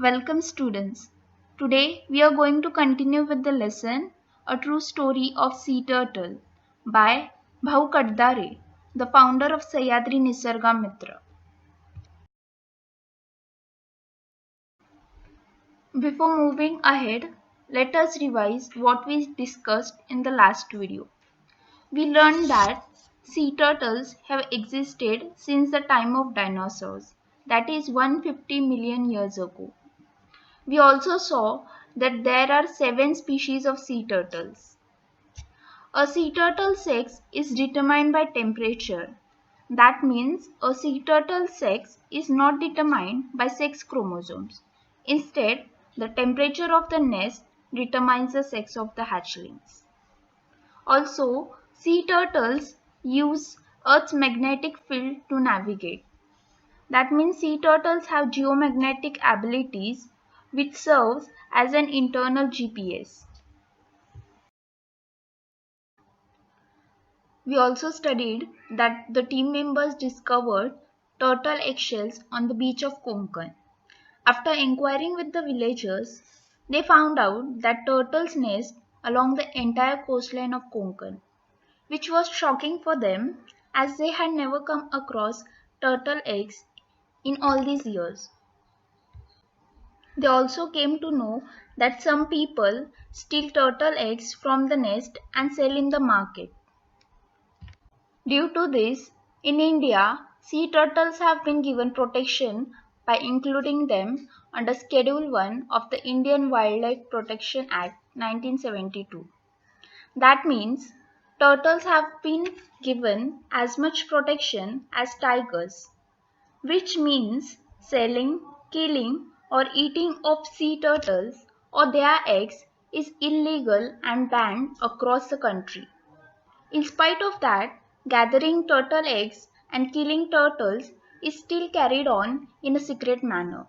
Welcome students. Today we are going to continue with the lesson A True Story of Sea Turtle by Bhau Kadare, the founder of Sahyadri Nisarga Mitra. Before moving ahead, let us revise what we discussed in the last video. We learned that sea turtles have existed since the time of dinosaurs, that is 150 million years ago. We also saw that there are 7 species of sea turtles. A sea turtle sex is determined by temperature. That means a sea turtle sex is not determined by sex chromosomes. Instead, the temperature of the nest determines the sex of the hatchlings. Also, sea turtles use Earth's magnetic field to navigate. That means sea turtles have geomagnetic abilities which serves as an internal GPS. We also studied that the team members discovered turtle eggshells on the beach of Konkan. After inquiring with the villagers, they found out that turtles nest along the entire coastline of Konkan, which was shocking for them as they had never come across turtle eggs in all these years. They also came to know that some people steal turtle eggs from the nest and sell in the market. Due to this, in India, sea turtles have been given protection by including them under Schedule 1 of the Indian Wildlife Protection Act 1972. That means turtles have been given as much protection as tigers, which means selling, killing, or eating of sea turtles or their eggs is illegal and banned across the country. In spite of that, gathering turtle eggs and killing turtles is still carried on in a secret manner.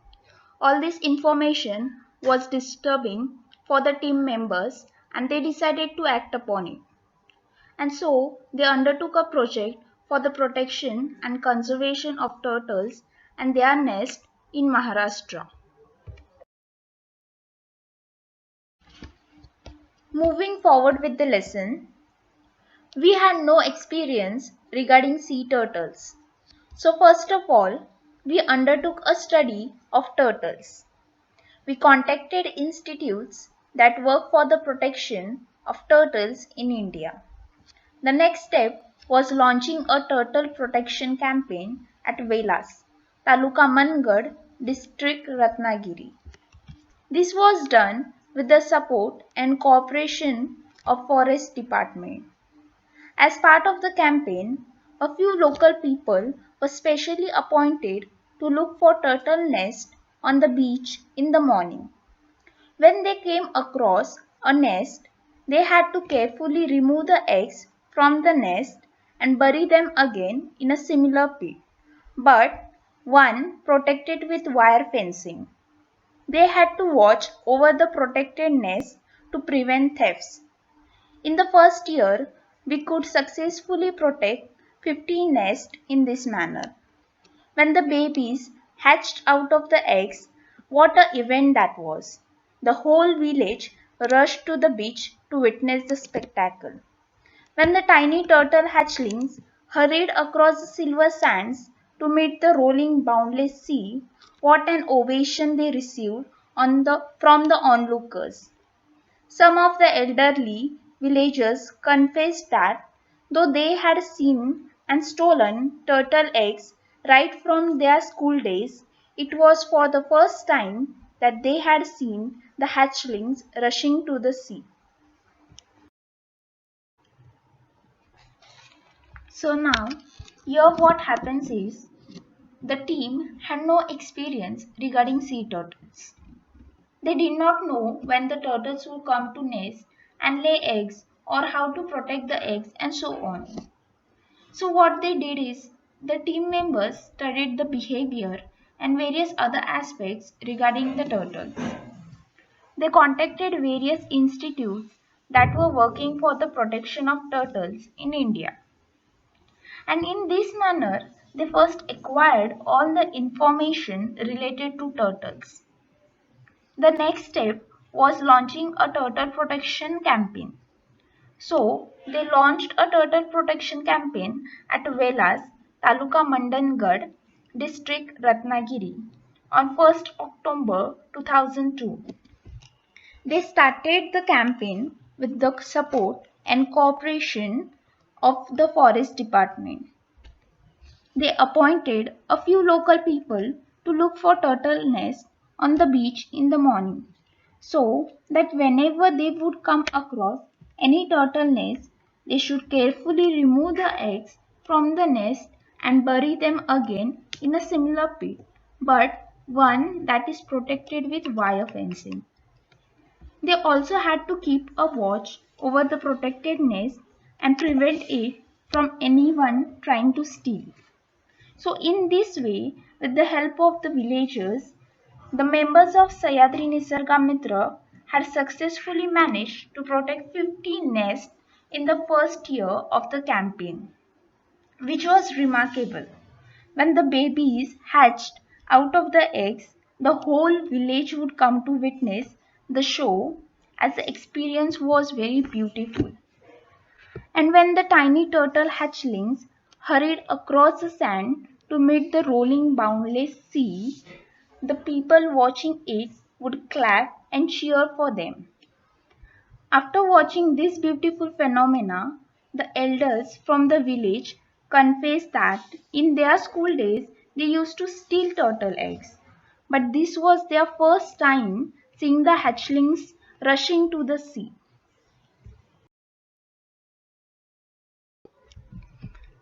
All this information was disturbing for the team members and they decided to act upon it. And so they undertook a project for the protection and conservation of turtles and their nest in Maharashtra. Moving forward with the lesson, we had no experience regarding sea turtles. So first of all, we undertook a study of turtles. We contacted institutes that work for the protection of turtles in India. The next step was launching a turtle protection campaign at Velas, Taluka Mangad, District Ratnagiri. This was done with the support and cooperation of Forest Department. As part of the campaign, a few local people were specially appointed to look for turtle nests on the beach in the morning. When they came across a nest, they had to carefully remove the eggs from the nest and bury them again in a similar pit, but one protected with wire fencing. They had to watch over the protected nest to prevent thefts. In the first year, we could successfully protect 50 nests in this manner. When the babies hatched out of the eggs, what an event that was! The whole village rushed to the beach to witness the spectacle. When the tiny turtle hatchlings hurried across the silver sands to meet the rolling boundless sea, what an ovation they received from the onlookers. Some of the elderly villagers confessed that though they had seen and stolen turtle eggs right from their school days, it was for the first time that they had seen the hatchlings rushing to the sea. So now, here what happens is the team had no experience regarding sea turtles. They did not know when the turtles would come to nest and lay eggs or how to protect the eggs and so on. So what they did is the team members studied the behavior and various other aspects regarding the turtles. They contacted various institutes that were working for the protection of turtles in India. And in this manner, they first acquired all the information related to turtles. The next step was launching a turtle protection campaign. So they launched a turtle protection campaign at Velas, Taluka Mandangad, District Ratnagiri on 1st October 2002. They started the campaign with the support and cooperation of the Forest Department. They appointed a few local people to look for turtle nests on the beach in the morning, so that whenever they would come across any turtle nest, they should carefully remove the eggs from the nest and bury them again in a similar pit, but one that is protected with wire fencing. They also had to keep a watch over the protected nest and prevent it from anyone trying to steal. So in this way, with the help of the villagers, the members of Sahyadri Nisarga Mitra had successfully managed to protect 50 nests in the first year of the campaign, which was remarkable. When the babies hatched out of the eggs, the whole village would come to witness the show, as the experience was very beautiful. And when the tiny turtle hatchlings hurried across the sand to meet the rolling boundless sea, the people watching it would clap and cheer for them. After watching this beautiful phenomena, the elders from the village confessed that in their school days they used to steal turtle eggs. But this was their first time seeing the hatchlings rushing to the sea.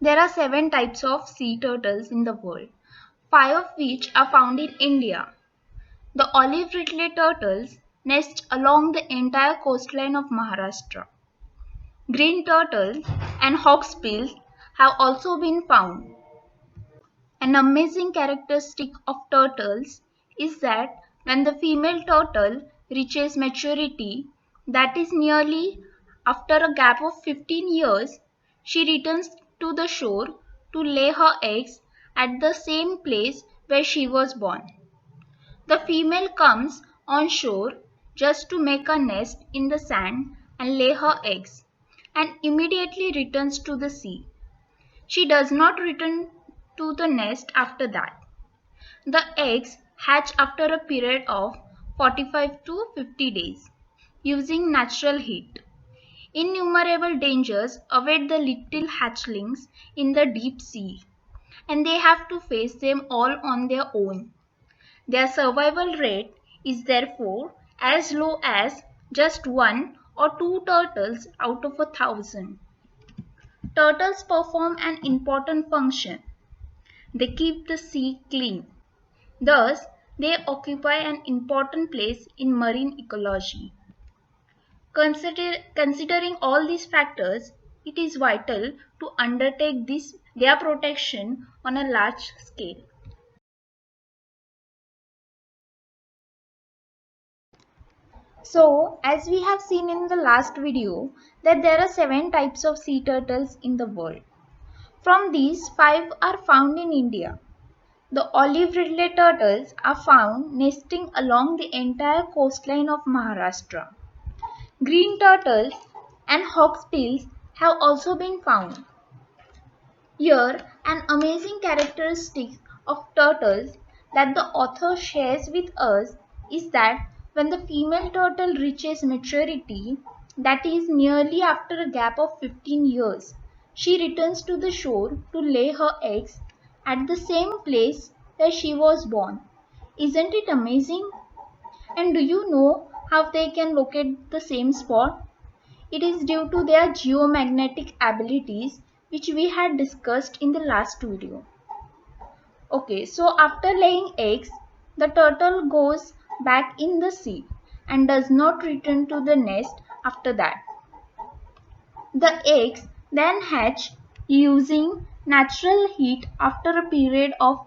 There are 7 types of sea turtles in the world, 5 of which are found in India. The olive ridley turtles nest along the entire coastline of Maharashtra. Green turtles and hawksbills have also been found. An amazing characteristic of turtles is that when the female turtle reaches maturity, that is nearly after a gap of 15 years, she returns to the shore to lay her eggs at the same place where she was born. The female comes on shore just to make a nest in the sand and lay her eggs, and immediately returns to the sea. She does not return to the nest after that. The eggs hatch after a period of 45 to 50 days using natural heat. Innumerable dangers await the little hatchlings in the deep sea, and they have to face them all on their own. Their survival rate is therefore as low as just 1 or 2 turtles out of 1,000. Turtles perform an important function. They keep the sea clean. Thus, they occupy an important place in marine ecology. Considering all these factors, it is vital to undertake their protection on a large scale. So, as we have seen in the last video, that there are 7 types of sea turtles in the world. From these, 5 are found in India. The olive ridley turtles are found nesting along the entire coastline of Maharashtra. Green turtles and hawksbills have also been found. Here, an amazing characteristic of turtles that the author shares with us is that when the female turtle reaches maturity, that is nearly after a gap of 15 years, she returns to the shore to lay her eggs at the same place where she was born. Isn't it amazing? And do you know how they can locate the same spot? It is due to their geomagnetic abilities, which we had discussed in the last video. Okay, so after laying eggs, the turtle goes back in the sea and does not return to the nest after that. The eggs then hatch using natural heat after a period of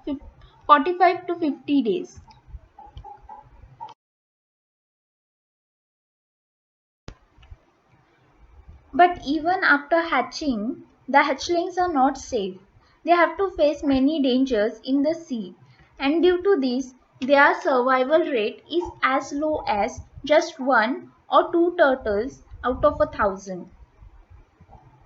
45 to 50 days. But even after hatching, the hatchlings are not safe. They have to face many dangers in the sea, and due to this, their survival rate is as low as just 1 or 2 turtles out of 1,000.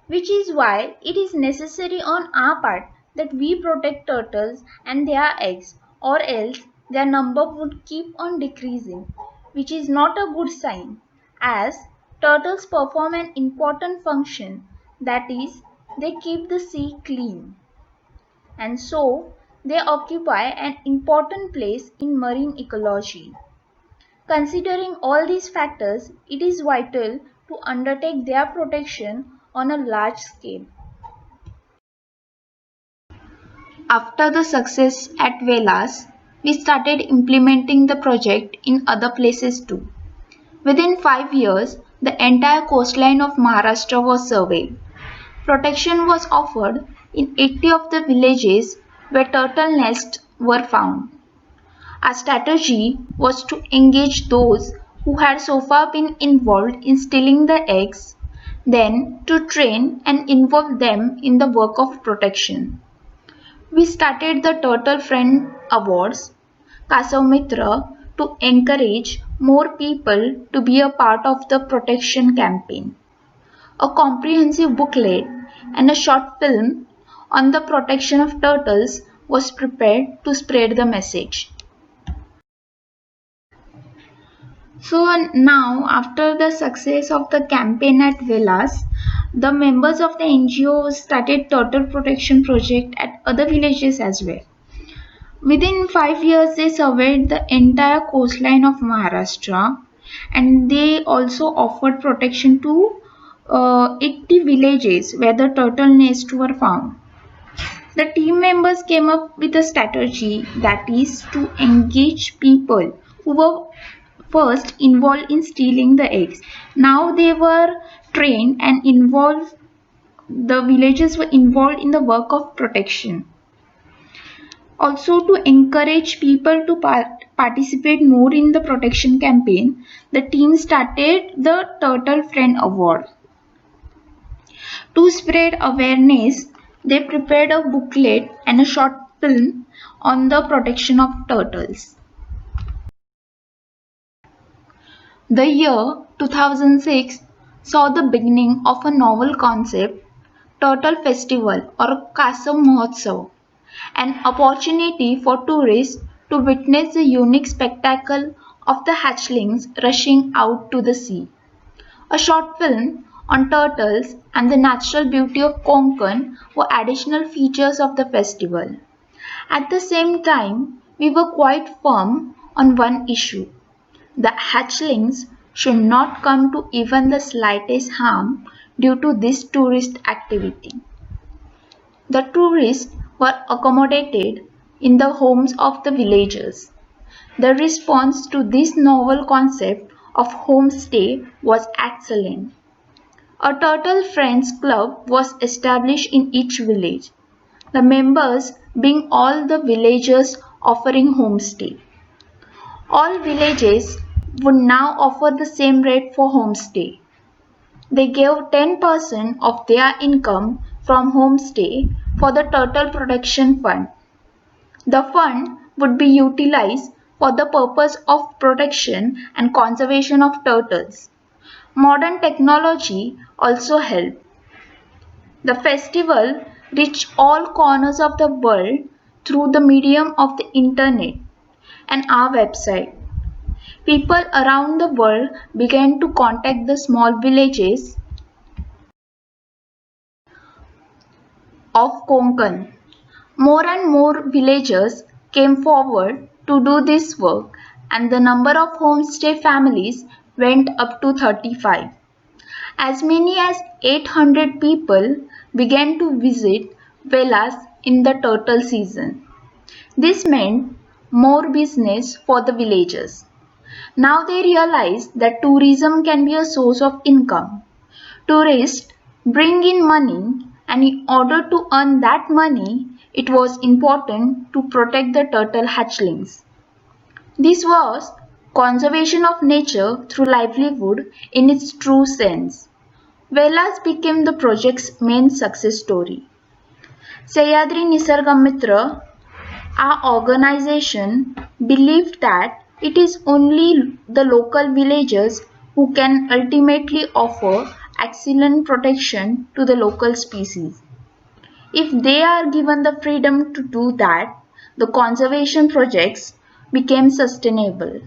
Which is why it is necessary on our part that we protect turtles and their eggs, or else their number would keep on decreasing, which is not a good sign, as turtles perform an important function, that is, they keep the sea clean, and so they occupy an important place in marine ecology. Considering all these factors, it is vital to undertake their protection on a large scale. After the success at Velas, we started implementing the project in other places too. Within 5 years, the entire coastline of Maharashtra was surveyed. Protection was offered in 80 of the villages where turtle nests were found. Our strategy was to engage those who had so far been involved in stealing the eggs, then to train and involve them in the work of protection. We started the Turtle Friend Awards, Kasav Mitra, to encourage more people to be a part of the protection campaign. A comprehensive booklet and a short film on the protection of turtles was prepared to spread the message. So now, after the success of the campaign at Velas, the members of the NGO started turtle protection project at other villages as well. Within 5 years, they surveyed the entire coastline of Maharashtra, and they also offered protection to 80 villages where the turtle nests were found. The team members came up with a strategy, that is to engage people who were first involved in stealing the eggs. Now they were trained and involved, the villagers were involved in the work of protection. Also, to encourage people to participate more in the protection campaign, the team started the Turtle Friend Award. To spread awareness, they prepared a booklet and a short film on the protection of turtles. The year 2006 saw the beginning of a novel concept, Turtle Festival or Kasav Mahotsav, an opportunity for tourists to witness the unique spectacle of the hatchlings rushing out to the sea. A short film on turtles and the natural beauty of Konkan were additional features of the festival. At the same time, we were quite firm on one issue. The hatchlings should not come to even the slightest harm due to this tourist activity. The tourists were accommodated in the homes of the villagers. The response to this novel concept of homestay was excellent. A Turtle Friends Club was established in each village, the members being all the villagers offering homestay. All villages would now offer the same rate for homestay. They gave 10% of their income from homestay for the Turtle Protection Fund. The fund would be utilized for the purpose of protection and conservation of turtles. Modern technology also helped. The festival reached all corners of the world through the medium of the internet and our website. People around the world began to contact the small villages of Konkan. More and more villagers came forward to do this work, and the number of homestay families went up to 35. As many as 800 people began to visit Velas in the turtle season. This meant more business for the villagers. Now they realize that tourism can be a source of income. Tourists bring in money, and in order to earn that money, it was important to protect the turtle hatchlings. This was conservation of nature through livelihood in its true sense. Velas became the project's main success story. Sahyadri Nisargamitra Our organization believed that it is only the local villagers who can ultimately offer excellent protection to the local species. If they are given the freedom to do that, the conservation projects became sustainable.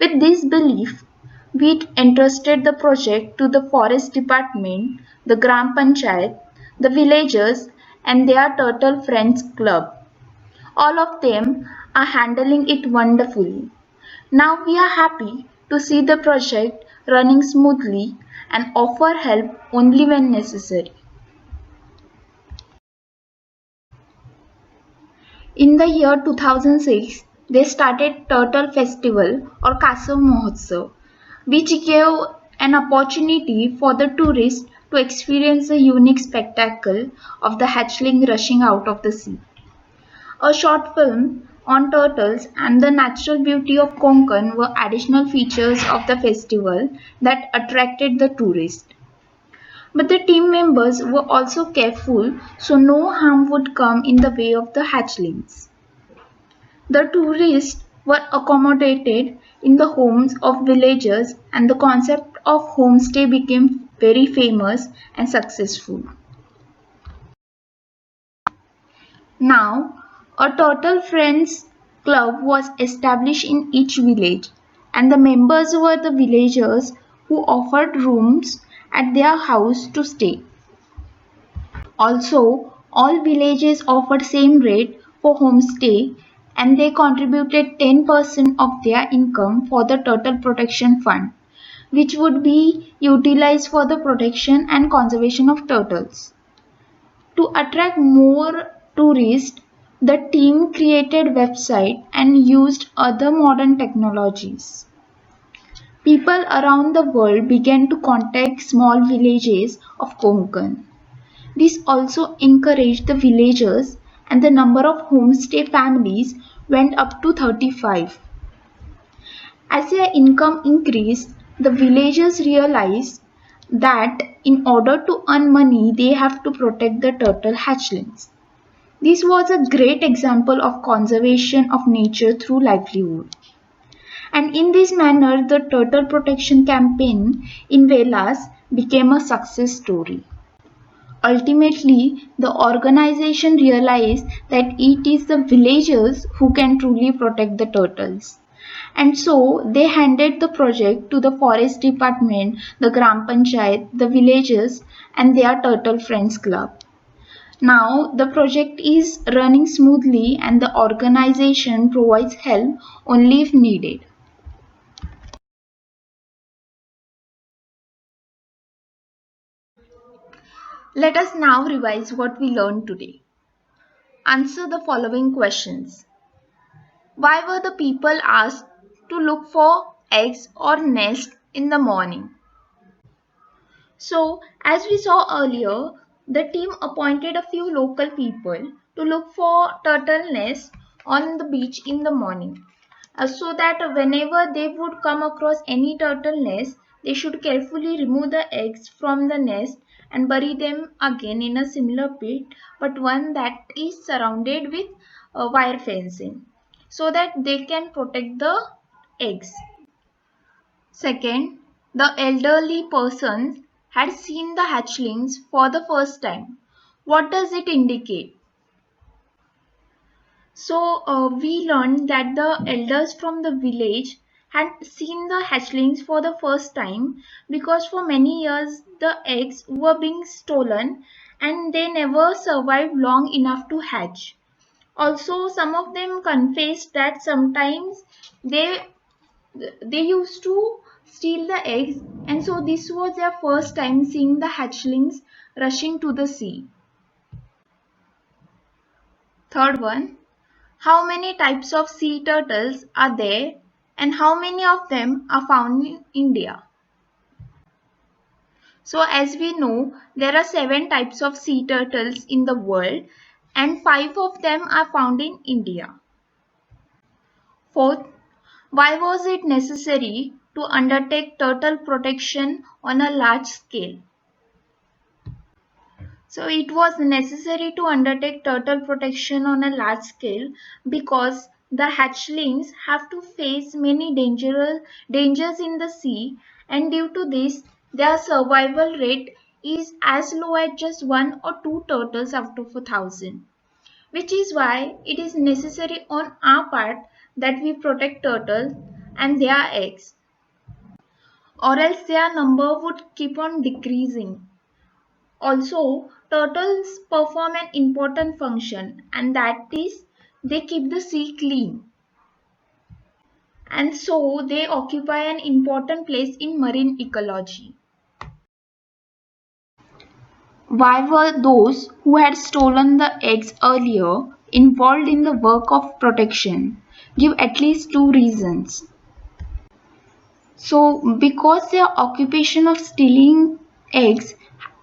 With this belief, we entrusted the project to the forest department, the Gram Panchayat, the villagers, and their Turtle Friends Club. All of them are handling it wonderfully. Now we are happy to see the project running smoothly and offer help only when necessary. In the year 2006, they started Turtle Festival or Kasav Mahotsav, which gave an opportunity for the tourists to experience the unique spectacle of the hatchling rushing out of the sea. A short film on turtles and the natural beauty of Konkan were additional features of the festival that attracted the tourists. But the team members were also careful so no harm would come in the way of the hatchlings. The tourists were accommodated in the homes of villagers and the concept of homestay became very famous and successful. Now, a Turtle Friends Club was established in each village, and the members were the villagers who offered rooms at their house to stay. Also, all villages offered same rate for homestay and they contributed 10% of their income for the Turtle Protection Fund, which would be utilized for the protection and conservation of turtles. To attract more tourists, the team created website and used other modern technologies. People around the world began to contact small villages of Konkan. This also encouraged the villagers and the number of homestay families went up to 35. As their income increased, the villagers realized that in order to earn money, they have to protect the turtle hatchlings. This was a great example of conservation of nature through livelihood. And in this manner, the turtle protection campaign in Velas became a success story. Ultimately, the organization realized that it is the villagers who can truly protect the turtles. And so they handed the project to the forest department, the Gram Panchayat, the villagers, and their Turtle Friends Club. Now the project is running smoothly and the organization provides help only if needed. Let us now revise what we learned today. Answer the following questions. Why were the people asked to look for eggs or nest in the morning? So, as we saw earlier, the team appointed a few local people to look for turtle nests on the beach in the morning. So that whenever they would come across any turtle nest, they should carefully remove the eggs from the nest and bury them again in a similar pit, but one that is surrounded with wire fencing, so that they can protect the eggs. Second, the elderly persons had seen the hatchlings for the first time. What does it indicate? So, we learned that the elders from the village had seen the hatchlings for the first time because for many years the eggs were being stolen and they never survived long enough to hatch. Also, some of them confessed that sometimes they they used to steal the eggs, and so this was their first time seeing the hatchlings rushing to the sea. Third one, how many types of sea turtles are there and how many of them are found in India? So as we know, there are 7 types of sea turtles in the world and 5 of them are found in India. Fourth, why was it necessary to undertake turtle protection on a large scale? So it was necessary to undertake turtle protection on a large scale because the hatchlings have to face many dangers in the sea, and due to this their survival rate is as low as just one or two turtles out of 1,000, which is why it is necessary on our part that we protect turtles and their eggs, or else their number would keep on decreasing. Also, turtles perform an important function, and that is they keep the sea clean, and so they occupy an important place in marine ecology. Why were those who had stolen the eggs earlier involved in the work of protection? Give at least two reasons. So, because their occupation of stealing eggs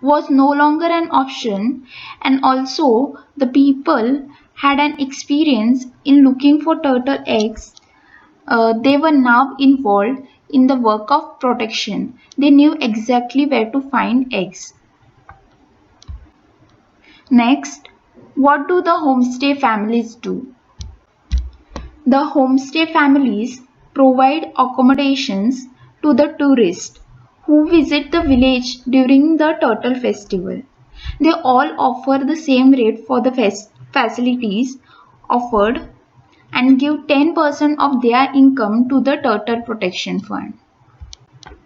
was no longer an option, and also the people had an experience in looking for turtle eggs, they were now involved in the work of protection. They knew exactly where to find eggs. Next, what do the homestay families do? The homestay families provide accommodations to the tourists who visit the village during the turtle festival. They all offer the same rate for the facilities offered and give 10% of their income to the Turtle Protection Fund.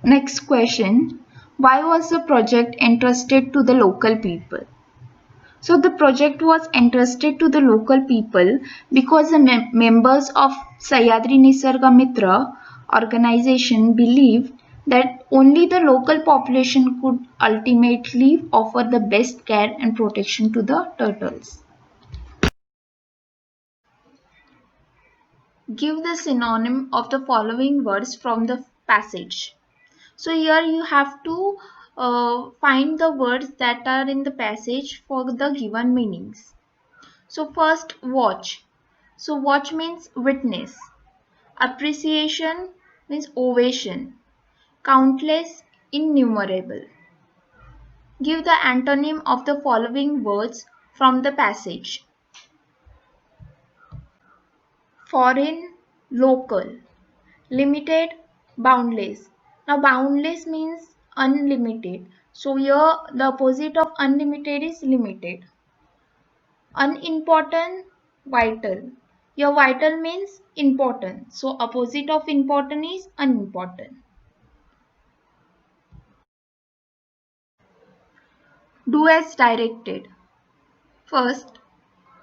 Next question. Why was the project entrusted to the local people? So the project was entrusted to the local people because the members of Sahyadri Nisarga Mitra organization believed that only the local population could ultimately offer the best care and protection to the turtles. Give the synonym of the following words from the passage. So here you have to find the words that are in the passage for the given meanings. So first, watch. So watch means witness. Appreciation means ovation. Countless, innumerable. Give the antonym of the following words from the passage. Foreign, local. Limited, boundless. Now boundless means unlimited. So here the opposite of unlimited is limited. Unimportant, vital. Your vital means important. So opposite of important is unimportant. Do as directed. First,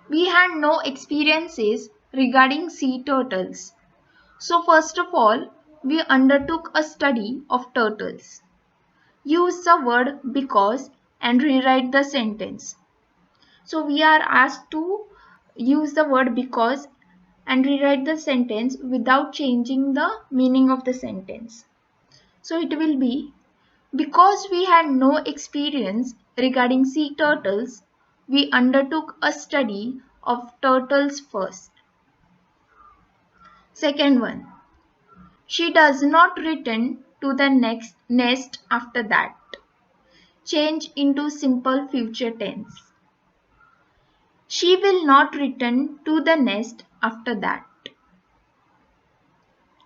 we had no experiences regarding sea turtles. So first of all, we undertook a study of turtles. Use the word because and rewrite the sentence. So we are asked to use the word because and rewrite the sentence without changing the meaning of the sentence. So it will be, because we had no experience regarding sea turtles, we undertook a study of turtles first. Second one, she does not return to the next nest after that. Change into simple future tense. She will not return to the nest after that.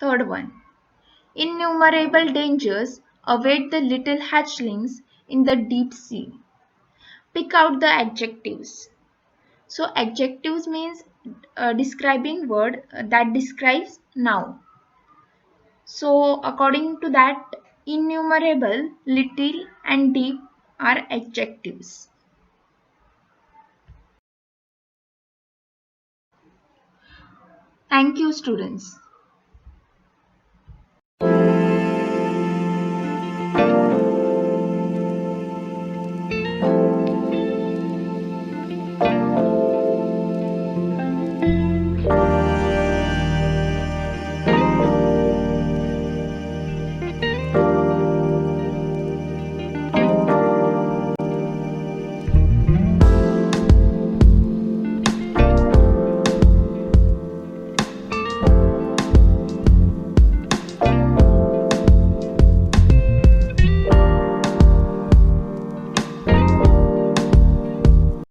Third one, innumerable dangers await the little hatchlings in the deep sea. Pick out the adjectives. So adjectives means describing word that describes noun. So according to that, innumerable, little and deep are adjectives. Thank you, students.